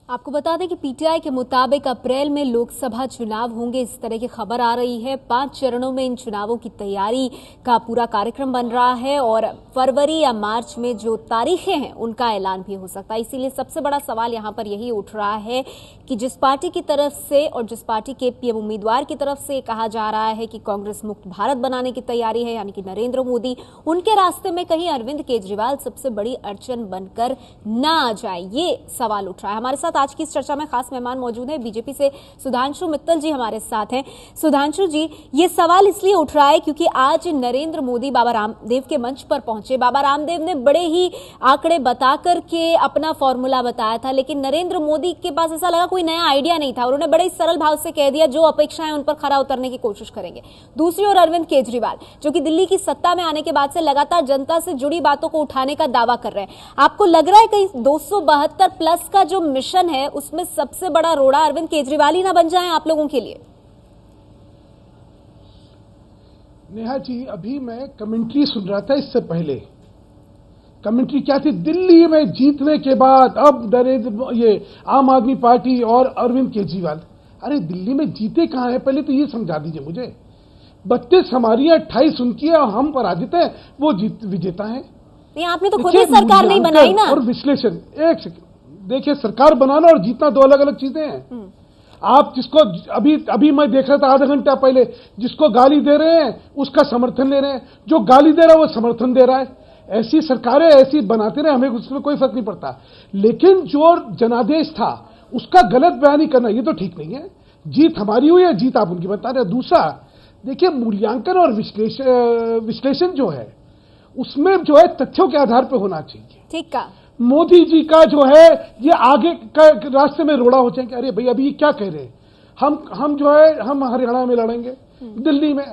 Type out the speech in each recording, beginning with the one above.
आपको बता दें कि पीटीआई के मुताबिक अप्रैल में लोकसभा चुनाव होंगे, इस तरह की खबर आ रही है। 5 चरणों में इन चुनावों की तैयारी का पूरा कार्यक्रम बन रहा है और फरवरी या मार्च में जो तारीखें हैं उनका ऐलान भी हो सकता है। इसीलिए सबसे बड़ा सवाल यहां पर यही उठ रहा है कि जिस पार्टी की तरफ से और जिस पार्टी के पीएम उम्मीदवार की तरफ से कहा जा रहा है कि कांग्रेस मुक्त भारत बनाने की तैयारी है, यानी कि नरेंद्र मोदी, उनके रास्ते में कहीं अरविंद केजरीवाल सबसे बड़ी अड़चन बनकर न आ जाए, ये सवाल उठ रहा है। हमारे साथ आज की इस चर्चा में खास मेहमान मौजूद हैं। बीजेपी से सुधांशु मित्तल जी हमारे साथ हैं। सुधांशु जी, ये सवाल इसलिए उठ रहा है क्योंकि आज नरेंद्र मोदी बाबा रामदेव के मंच पर पहुंचे। बाबा रामदेव ने बड़े ही आंकड़े बता करके अपना फॉर्मूला बताया था, लेकिन नरेंद्र मोदी के पास ऐसा लगा कोई नया आइडिया नहीं था। उन्होंने बड़े सरल भाव से कह दिया जो अपेक्षाएं उन पर खरा उतरने की कोशिश करेंगे। दूसरी ओर अरविंद केजरीवाल, जो कि दिल्ली की सत्ता में आने के बाद से लगातार जनता से जुड़ी बातों को उठाने का दावा कर रहे हैं। आपको लग रहा है कि 272 प्लस का जो मिशन है उसमें सबसे बड़ा रोड़ा अरविंद केजरीवाल ही ना बन जाए आप लोगों के लिए? नेहा जी, अभी मैं कमेंट्री सुन रहा था। इससे पहले कमेंट्री क्या थी? दिल्ली में जीतने के बाद अब ये आम आदमी पार्टी और अरविंद केजरीवाल। अरे दिल्ली में जीते कहां है, पहले तो ये समझा दीजिए मुझे। 32 हमारी 28 उनकी है और हम पराजित है, वो विजेता है। नहीं, आपने तो खुद ही सरकार नहीं बनाई ना। और विश्लेषण, एक सेकंड देखिए, सरकार बनाना और जीतना दो अलग अलग चीजें हैं। आप जिसको अभी मैं देख रहा था आधा घंटा पहले, जिसको गाली दे रहे हैं उसका समर्थन ले रहे हैं, जो गाली दे रहा है वो समर्थन दे रहा है। ऐसी सरकारें ऐसी बनाते रहे, हमें उसमें कोई फर्क नहीं पड़ता। लेकिन जो जनादेश था उसका गलत बयानी करना ये तो ठीक नहीं है। जीत हमारी हुई है, जीत आप उनकी बता रहे हैं। दूसरा देखिए, मूल्यांकन और विश्लेषण जो है उसमें जो है तथ्यों के आधार पर होना चाहिए। ठीक है, मोदी जी का जो है ये आगे का रास्ते में रोड़ा हो जाएंगे। अरे भाई, अभी क्या कह रहे हैं? हम जो है हम हरियाणा में लड़ेंगे, दिल्ली में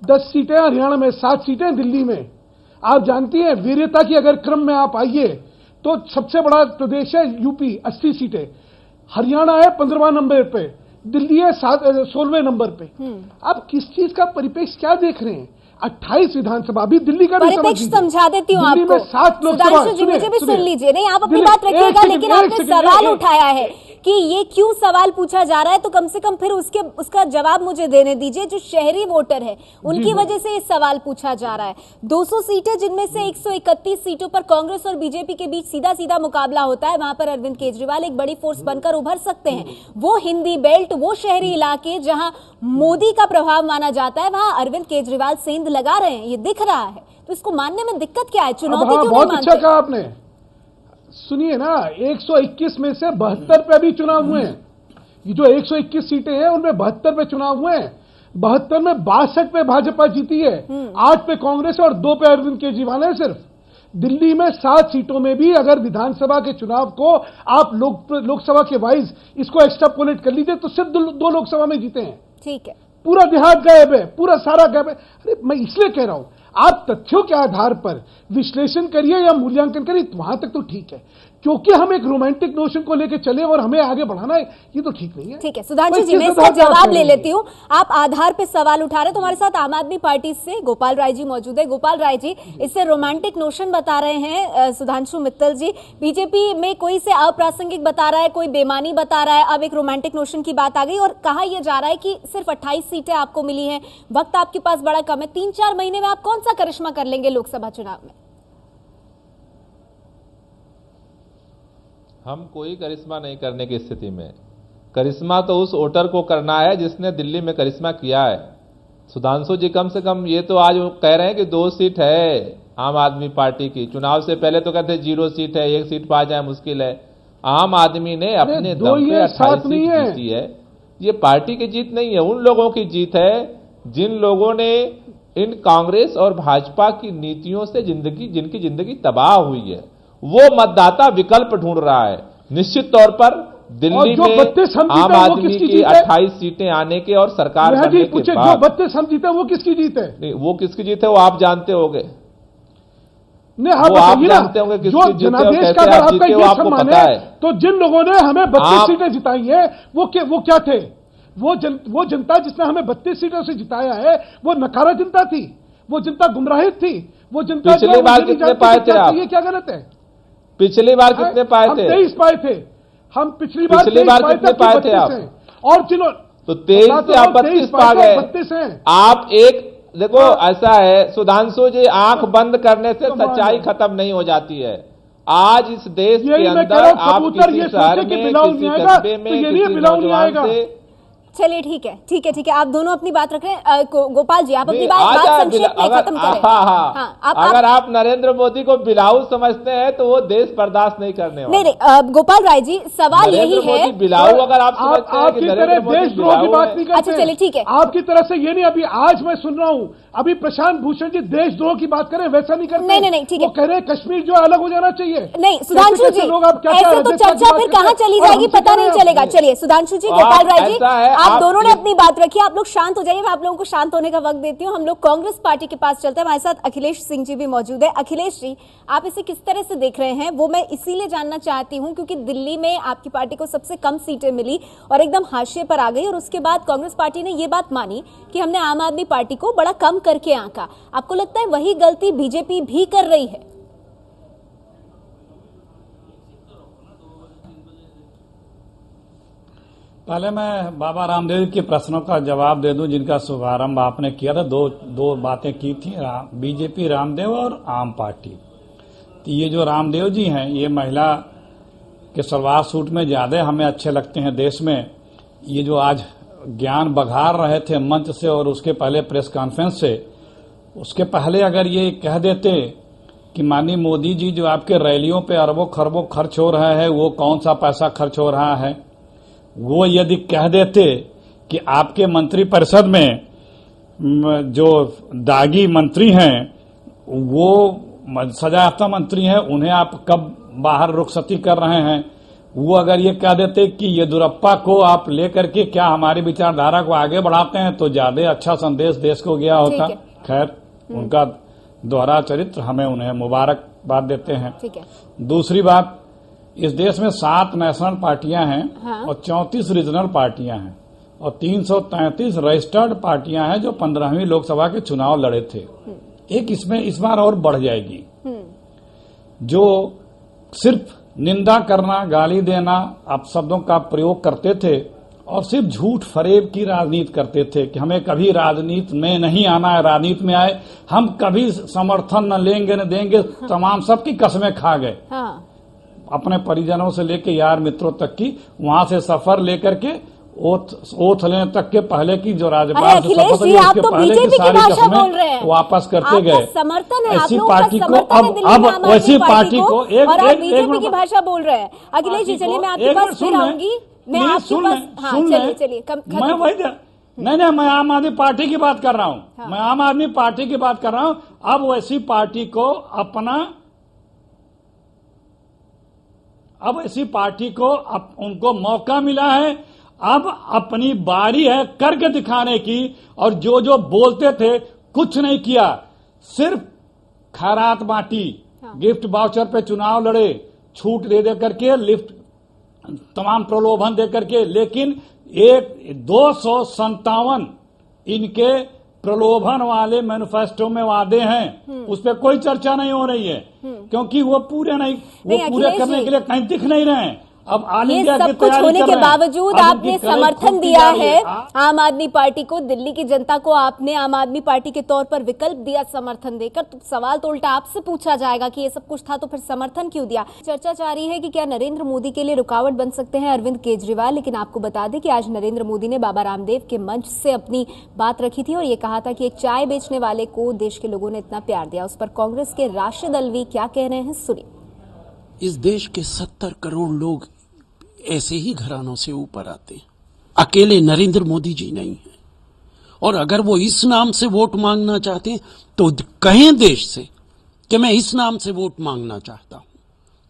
10 सीटें, हरियाणा में 7 सीटें, दिल्ली में। आप जानती हैं वीरता की अगर क्रम में आप आइए तो सबसे बड़ा प्रदेश है यूपी, 80 सीटें। हरियाणा है 15वां नंबर पे, दिल्ली है 16वें नंबर पे। आप किस चीज का परिप्रेक्ष्य क्या देख रहे हैं? 28 विधानसभा, अभी दिल्ली का भी समझा देती हूँ आपको। 7 लोकसभा, मुझे भी सुन लीजिए। नहीं, आप अपनी बात रखिएगा, लेकिन आपने सवाल उठाया है कि ये क्यों सवाल पूछा जा रहा है, तो कम से कम फिर उसका जवाब मुझे देने दीजिए। जो शहरी वोटर है उनकी वजह से ये सवाल पूछा जा रहा है। 200 सीटें, जिनमें से 131 सीटों पर कांग्रेस और बीजेपी के बीच सीधा सीधा मुकाबला होता है, वहां पर अरविंद केजरीवाल एक बड़ी फोर्स बनकर उभर सकते हैं। वो हिंदी बेल्ट, वो शहरी इलाके जहां मोदी का प्रभाव माना जाता है, वहां अरविंद केजरीवाल सेंध लगा रहे हैं, ये दिख रहा है। तो इसको मानने में दिक्कत क्या है? चुनौती क्यों नहीं मानते? अच्छा कहा आपने। सुनिए ना, 121 में से 72 पे अभी चुनाव हुए हैं। ये जो 121 सीटें हैं उनमें 72 पे चुनाव हुए हैं। 72 में 62 पे भाजपा जीती है, 8 पे कांग्रेस और 2 पे अरविंद केजरीवाल है सिर्फ। दिल्ली में 7 सीटों में भी अगर विधानसभा के चुनाव को आप लोकसभा के वाइज इसको एक्स्ट्रापोलेट कर लीजिए तो सिर्फ 2 लोकसभा में जीते हैं। ठीक है, पूरा देहात गायब है, पूरा सारा गायब है। अरे मैं इसलिए कह रहा हूं, आप तथ्यों के आधार पर विश्लेषण करिए या मूल्यांकन करिए, वहां तक तो ठीक है। क्योंकि हम एक रोमांटिक नोशन को लेकर चले और हमें आगे बढ़ाना है, ये तो ठीक नहीं है। ठीक है सुधांशु जी, मैं इसका जवाब ले लेती हूँ। आप आधार पे सवाल उठा रहे, तो हमारे साथ आम आदमी पार्टी से गोपाल राय जी मौजूद है। गोपाल राय जी, इससे रोमांटिक नोशन बता रहे हैं सुधांशु मित्तल जी। बीजेपी में कोई से अप्रासंगिक बता रहा है, कोई बेमानी बता रहा है, अब एक रोमांटिक नोशन की बात आ गई और कहा यह जा रहा है कि सिर्फ 28 सीटें आपको मिली है, वक्त आपके पास बड़ा कम है, 3-4 महीने में आप कौन सा करिश्मा कर लेंगे लोकसभा चुनाव में? हम कोई करिश्मा नहीं करने की स्थिति में। करिश्मा तो उस वोटर को करना है जिसने दिल्ली में करिश्मा किया है। सुधांशु जी, कम से कम ये तो आज कह रहे हैं कि 2 सीट है आम आदमी पार्टी की। चुनाव से पहले तो कहते 0 सीट है, 1 सीट पा जाए मुश्किल है। आम आदमी ने अपने दम पे 28 सीट जीती है। ये पार्टी की जीत नहीं है, उन लोगों की जीत है जिन लोगों ने इन कांग्रेस और भाजपा की नीतियों से जिनकी जिंदगी तबाह हुई है। वो मतदाता विकल्प ढूंढ रहा है। निश्चित तौर पर दिल्ली में आम आदमी की 28 सीटें आने के और सरकार बनने के बाद जो 32 हम जीते वो किसकी जीत है? नहीं, वो किसकी जीत है वो आप जानते होंगे। नहीं, आप जानते होंगे किसकी जीत है और कैसे आप जीते हो, आपको पता है। तो जिन लोगों ने हमें 32 सीटें जिताई है वो क्या थे? वो जनता जिसने हमें 32 सीटों से जिताया है वो नकारा जनता थी, वो जनता गुमराहित थी, वो जनता। पिछली बार कितने पाए थे आप? ये क्या गलत है? पिछली बार कितने पाए थे? 23 पाए थे। हम पिछली बार कितने पाए थे आप? और जिन्होंने तो 23 से आप 32 पा गए। 32 हैं। आप एक देखो ऐसा है सुधांशु जी, आंख बंद करने से सच्चाई खत्म नहीं हो जाती है। आज इस देश के अंदर आप किसी शहर में, किसी कस्बे में, किसी नौजवान से, चलिए ठीक है, आप दोनों अपनी बात रख रहे हैं। गोपाल जी, आप अपनी बात संक्षेप में खत्म करें। अगर आप नरेंद्र मोदी को बिलाऊ समझते हैं तो वो देश बर्दाश्त नहीं करने वाले। नहीं, गोपाल राय जी, सवाल यही है, बिलाऊ अगर आप समझते हैं कि नरेंद्र मोदी देशद्रोह की बात नहीं करते। अच्छा चलिए ठीक है, आपकी तरह से ये नहीं। अभी आज मैं सुन रहा हूँ, अभी प्रशांत भूषण जी देशद्रोह की बात करें, वैसा नहीं करते। नहीं ठीक है, वो कह रहे हैं कश्मीर जो अलग हो जाना चाहिए। नहीं सुधांशु जी, ऐसे तो चर्चा फिर कहाँ चली जाएगी पता नहीं चलेगा। चलिए सुधांशु जी, गोपाल राय जी, आप दोनों ने अपनी बात रखी, आप लोग शांत हो जाइए। मैं आप लोगों को शांत होने का वक्त देती हूँ। हम लोग कांग्रेस पार्टी के पास चलते हैं। हमारे साथ अखिलेश सिंह जी भी मौजूद है। अखिलेश जी, आप इसे किस तरह से देख रहे हैं? वो मैं इसीलिए जानना चाहती हूँ क्योंकि दिल्ली में आपकी पार्टी को सबसे कम सीटें मिली और एकदम हाशिए पर आ गई, और उसके बाद कांग्रेस पार्टी ने ये बात मानी कि हमने आम आदमी पार्टी को बड़ा कम करके आंका। आपको लगता है वही गलती बीजेपी भी कर रही है? पहले मैं बाबा रामदेव के प्रश्नों का जवाब दे दूं जिनका शुभारंभ आपने किया था। दो बातें की थी, बीजेपी रामदेव और आम पार्टी। तो ये जो रामदेव जी हैं, ये महिला के सलवार सूट में ज्यादा हमें अच्छे लगते हैं देश में। ये जो आज ज्ञान बघार रहे थे मंच से और उसके पहले प्रेस कॉन्फ्रेंस से, उसके पहले अगर ये कह देते कि माननीय मोदी जी जो आपके रैलियों पे अरबों खरबों खर्च हो रहा है, वो कौन सा पैसा खर्च हो रहा है, वो यदि कह देते कि आपके मंत्रिपरिषद में जो दागी मंत्री हैं वो सजायाफ्ता मंत्री हैं, उन्हें आप कब बाहर रुखसती कर रहे हैं, वो अगर ये कह देते कि येदियुरप्पा को आप लेकर के क्या हमारी विचारधारा को आगे बढ़ाते हैं, तो ज्यादा अच्छा संदेश देश को गया होता। खैर, उनका दोहरा चरित्र, हमें उन्हें मुबारकबाद देते हैं। दूसरी बात, इस देश में 7 नेशनल पार्टियां हैं और 34 रीजनल पार्टियां हैं और 333 रजिस्टर्ड पार्टियां हैं जो 15वीं लोकसभा के चुनाव लड़े थे। एक इसमें इस बार और बढ़ जाएगी। जो सिर्फ निंदा करना, गाली देना, अपशब्दों का प्रयोग करते थे और सिर्फ झूठ फरेब की राजनीति करते थे कि हमें कभी राजनीति में नहीं आना है, राजनीति में आए हम कभी समर्थन न लेंगे न देंगे, तमाम सबकी कसमें खा गए। अपने परिजनों से लेके यार मित्रों तक की, वहां से सफर लेकर के ओथ लेने तक के पहले की जो राज्यपाल से शपथ ली उसके पहले की सारी कसमें वापस करते गए। ऐसी पार्टी को अब वैसी पार्टी को बीजेपी की भाषा बोल रहे हैं। अखिलेश जी, चलिए मैं आपके पास फिर आऊंगी। मैं आपके पास चलिए मैं वही नहीं, मैं आम आदमी पार्टी की बात कर रहा हूँ। मैं आम आदमी पार्टी की बात कर रहा हूँ। अब वैसी पार्टी को अब ऐसी पार्टी को उनको मौका मिला है, अब अपनी बारी है करके दिखाने की। और जो जो बोलते थे कुछ नहीं किया, सिर्फ खैरात बांटी, गिफ्ट वाउचर पे चुनाव लड़े, छूट दे करके, लिफ्ट तमाम प्रलोभन दे करके, लेकिन 257 इनके प्रलोभन वाले मैनिफेस्टो में वादे हैं, उस पर कोई चर्चा नहीं हो रही है क्योंकि वो पूरे करने के लिए कहीं दिख नहीं रहे हैं। अब ऑल इंडिया सब कुछ होने के बावजूद आपने समर्थन दिया है आम आदमी पार्टी को। दिल्ली की जनता को आपने आम आदमी पार्टी के तौर पर विकल्प दिया समर्थन देकर। तो सवाल तो उल्टा आपसे पूछा जाएगा कि ये सब कुछ था तो फिर समर्थन क्यों दिया। चर्चा जारी है कि क्या नरेंद्र मोदी के लिए रुकावट बन सकते हैं अरविंद केजरीवाल। लेकिन आपको बता दें कि आज नरेंद्र मोदी ने बाबा रामदेव के मंच से अपनी बात रखी थी और ये कहा था कि एक चाय बेचने वाले को देश के लोगों ने इतना प्यार दिया। उस पर कांग्रेस के राशिद अलवी क्या कह रहे हैं, सुनिए। इस देश के 70 करोड़ लोग ऐसे ही घरानों से ऊपर आते हैं, अकेले नरेंद्र मोदी जी नहीं है। और अगर वो इस नाम से वोट मांगना चाहते हैं तो कहें देश से कि मैं इस नाम से वोट मांगना चाहता हूं।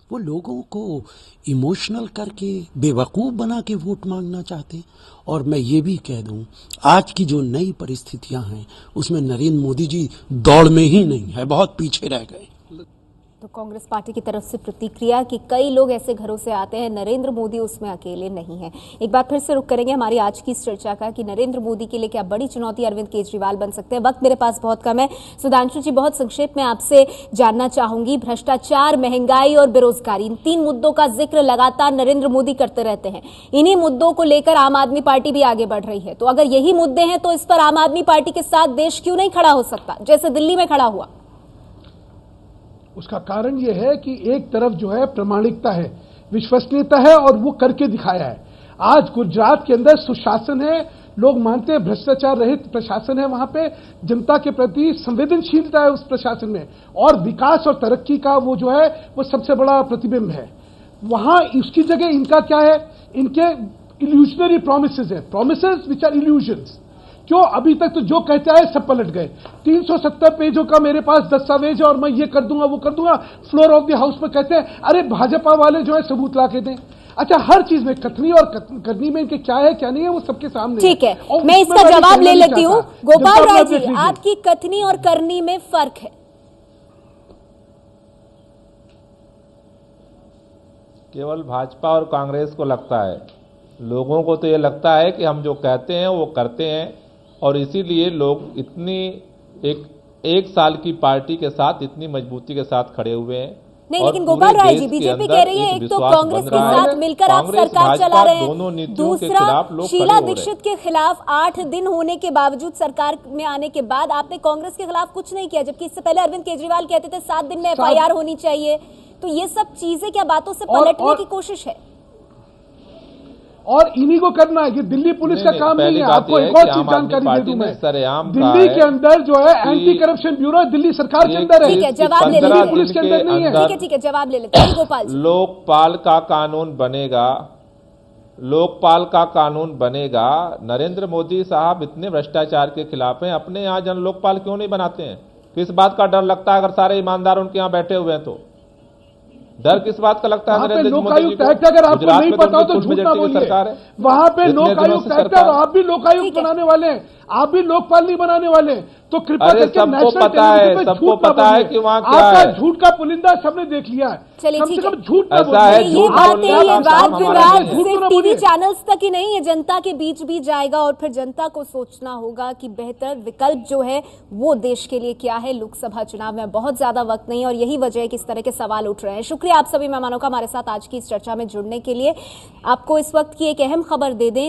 वो लोगों को इमोशनल करके, बेवकूफ बना के वोट मांगना चाहते हैं। और मैं ये भी कह दूं, आज की जो नई परिस्थितियां हैं उसमें नरेंद्र मोदी जी दौड़ में ही नहीं है, बहुत पीछे रह गए। तो कांग्रेस पार्टी की तरफ से प्रतिक्रिया कि कई लोग ऐसे घरों से आते हैं, नरेंद्र मोदी उसमें अकेले नहीं है। एक बार फिर से रुक करेंगे हमारी आज की इस चर्चा का कि नरेंद्र मोदी के लिए क्या बड़ी चुनौती अरविंद केजरीवाल बन सकते हैं। वक्त मेरे पास बहुत कम है। सुधांशु जी, बहुत संक्षेप में आपसे जानना चाहूंगी, भ्रष्टाचार, महंगाई और बेरोजगारी, इन 3 मुद्दों का जिक्र लगातार नरेंद्र मोदी करते रहते हैं। इन्हीं मुद्दों को लेकर आम आदमी पार्टी भी आगे बढ़ रही है। तो अगर यही मुद्दे हैं तो इस पर आम आदमी पार्टी के साथ देश क्यों नहीं खड़ा हो सकता, जैसे दिल्ली में खड़ा हुआ? उसका कारण यह है कि एक तरफ जो है प्रामाणिकता है, विश्वसनीयता है और वो करके दिखाया है। आज गुजरात के अंदर सुशासन है, लोग मानते हैं भ्रष्टाचार रहित प्रशासन है, वहां पे जनता के प्रति संवेदनशीलता है उस प्रशासन में, और विकास और तरक्की का वो जो है वो सबसे बड़ा प्रतिबिंब है। वहां उसकी जगह इनका क्या है, इनके इल्यूजनरी प्रोमिसेस है, प्रोमिसेस विच आर इल्यूजन्स। क्यों अभी तक तो जो कहते आए सब पलट गए। 370 पेजों का मेरे पास दस्तावेज है और मैं ये कर दूंगा वो कर दूंगा। फ्लोर ऑफ द हाउस में कहते हैं अरे भाजपा वाले जो है सबूत ला के दें। अच्छा, हर चीज में कथनी और करनी में इनके क्या है क्या नहीं है वो सबके सामने ठीक है, मैं इसका जवाब ले लेती हूँ। गोपाल राय जी, आपकी कथनी और करनी में फर्क है? केवल भाजपा और कांग्रेस को लगता है, लोगों को तो ये लगता है कि हम जो कहते हैं वो करते हैं, और इसीलिए लोग इतनी एक साल की पार्टी के साथ इतनी मजबूती के साथ खड़े हुए हैं। नहीं, लेकिन गोपाल राय जी, बीजेपी कह रही है एक तो कांग्रेस के साथ मिलकर आप सरकार चला रहे हैं, दूसरा शीला दीक्षित के खिलाफ 8 दिन होने के बावजूद सरकार में आने के बाद आपने कांग्रेस के खिलाफ कुछ नहीं किया, जबकि इससे पहले अरविंद केजरीवाल कहते थे 7 दिन में FIR होनी चाहिए। तो ये सब चीजें क्या बातों से पलटने की कोशिश है? और इन्हीं को करना है, ये दिल्ली पुलिस का काम नहीं है। आपको एक और चीज जानकारी दे दूं मैं, दिल्ली के अंदर जो है एंटी करप्शन ब्यूरो दिल्ली सरकार के अंदर है। ठीक है, जवाब ले लेते हैं। पुलिस के अंदर नहीं है। ठीक है, जवाब ले लेते हैं गोपाल जी। लोकपाल का कानून बनेगा, लोकपाल का कानून बनेगा। नरेंद्र मोदी साहब इतने भ्रष्टाचार के खिलाफ हैं, अपने यहाँ जन लोकपाल क्यों नहीं बनाते हैं? किस बात का डर लगता है? अगर सारे ईमानदार उनके यहाँ बैठे हुए हैं तो डर किस बात का लगता है? लोकायुक्त एक्ट अगर आपको नहीं पता हो तो झूठ ना बोलिए। वहां पे लोकायुक्त एक्ट है और आप भी लोकायुक्त बनाने वाले हैं, आप भी लोकपाल नहीं बनाने वाले। तो कृपया करके सबको पता है, सबको पता है कि वहाँ क्या है। आपका झूठ का पुलिंदा सबने देख लिया है। चलिए, कम से कम झूठ ना ऐसा है, ये वाद विवाद सिर्फ टीवी चैनल्स तक ही नहीं, ये जनता के बीच भी जाएगा और फिर जनता को सोचना होगा कि बेहतर विकल्प जो है वो देश के लिए क्या है। लोकसभा चुनाव में बहुत ज्यादा वक्त नहीं और यही वजह है कि इस तरह के सवाल उठ रहे हैं। शुक्रिया आप सभी मेहमानों का हमारे साथ आज की इस चर्चा में जुड़ने के लिए। आपको इस वक्त की एक अहम खबर दे दें